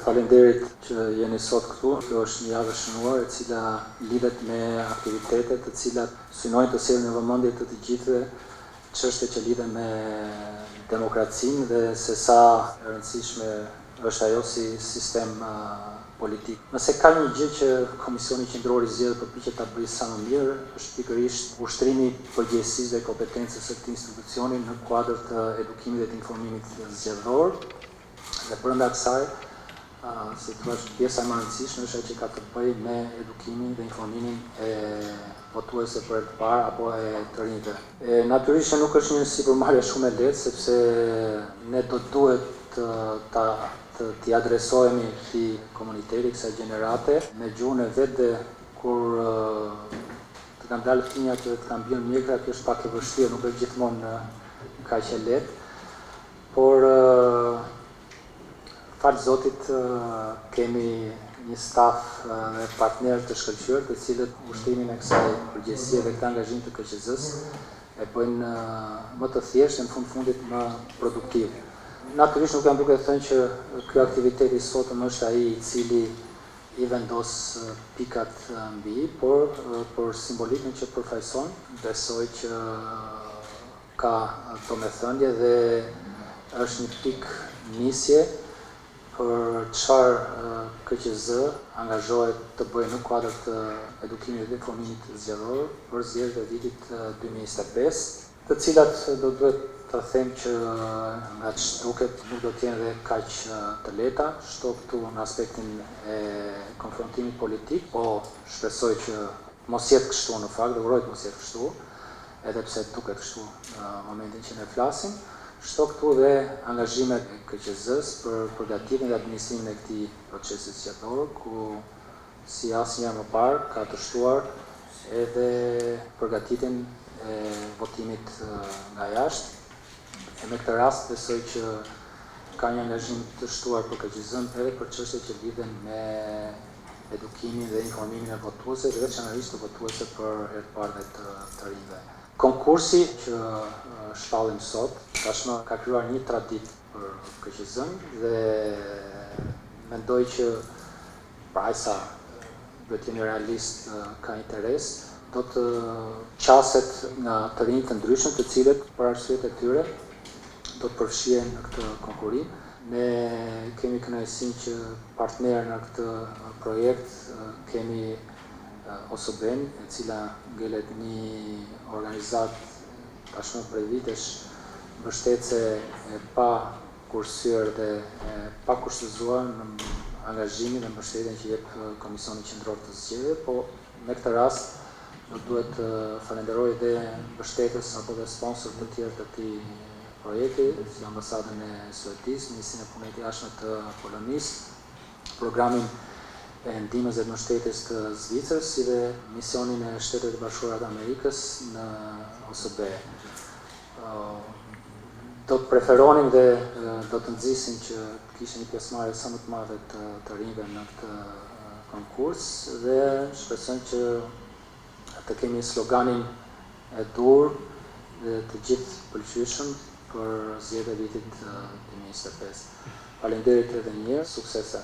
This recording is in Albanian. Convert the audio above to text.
Faleminderit që jeni sot këtu. Kjo është një javë e shënuar e cila lidhet me aktivitete të cilat synojnë të sjellin në vëmendje të gjithëve çështje që lidhen me demokracinë dhe se sa e rëndësishme është ajo si sistem politik. Nëse ka një gjë që Komisioni Qendror i Zgjedhjeve përpiqet ta bëjë sa më mirë, është pikërisht ushtrimi i përgjegjësisë dhe kompetencës së këtij institucioni në kuadër të edukimit dhe të informimit zgjedhor. Dhe brenda kësaj, si thua, pjesa më e rëndësishme është ajo që ka të bëjë me edukimin dhe informimin e votuesve për të parë apo e të rinjve. Natyrisht nuk është një sipërmarrje shumë e lehtë, sepse ne do duhet t'i adresohemi këtij komuniteti, kësaj gjenerate, me gjuhën e vet dhe kur të kanë dalë fëmijët dhe të kanë bërë mjekra, kjo është pak e vështirë, nuk është gjithmonë kaq e lehtë, por falë Zotit kemi një staf dhe partnerë të shkëlqyer, të cilët ushtrimin e kësaj përgjegjësie dhe këtë angazhim të KQZ-s e bëjnë më të thjeshtë, në fundit më produktiv. Natyrisht nuk jam duke thënë që ky aktivitet i sotëm është ai i cili i vendos pikat mbi, por për simbolikën që përfaqëson, besoj që ka domethënie dhe është një pikë nisje për çfarë KQZ angazhohet të bëjë në kuadër të edukimit dhe informimit zgjedhor për zgjedhjet e vitit 2025, të cilat do duhet të them që nga ç'duket nuk do të jenë dhe kaq të lehta, shto këtu në aspektin e konfrontimit politik, po shpresoj që mos jetë kështu në fakt, dhe uroj të mos jetë kështu, edhe pse duket kështu në momentin që ne flasim. Shto këtu dhe angazhimet e KQZ-s për përgatitjen dhe administrimin e këtij procesi zgjedhor, ku si asnjëherë më parë ka të shtuar edhe përgatitjen e votimit nga jashtë. E me këtë rast besoj që ka një angazhim të shtuar për KQZ-n edhe për çështjet që lidhen me edukimin dhe informimin e votuesve, dhe veçanërisht të votuesve për herë të parë dhe të rinjve. Konkursi që shpallim sot, tashmë ka krijuar një traditë për KQZ-n dhe mendoj që pra sa duhet të jemi realist, ka interes, do të qaset nga të rinj të ndryshëm, të cilët për arsyet e tyre do të përfshihen në këtë konkurim. Ne kemi kënaqësinë që partner në këtë projekt kemi OSB-n, e cila ngelet një organizatë tashmë prej vitesh mbështetëse e pa kursyer dhe pa kushtëzuar në angazhimin dhe mbështetjen që jep Komisioni Qendror të Zgjedhjeve, po në këtë rast do duhet të falenderoj dhe mbështetës apo dhe sponsor të tjerë të këtij projekti, si ambasadën e Suedisë, Ministrinë e Punëve të Jashtme të Polonisë, programin e ndihmës dhe mbështetjes të Zvicrës, si dhe misionin e Shtetet e Bashkuara të Amerikës në OSB. Do të preferonim dhe do të nxisim që të kishte një pjesëmarrje sa më të madhe të rinjve në këtë konkurs dhe shpresojmë që të kemi sloganin e dur dhe të gjithë pëlqyeshëm për zgjedhjet e vitit 2025. Faleminderit edhe një herë, suksese.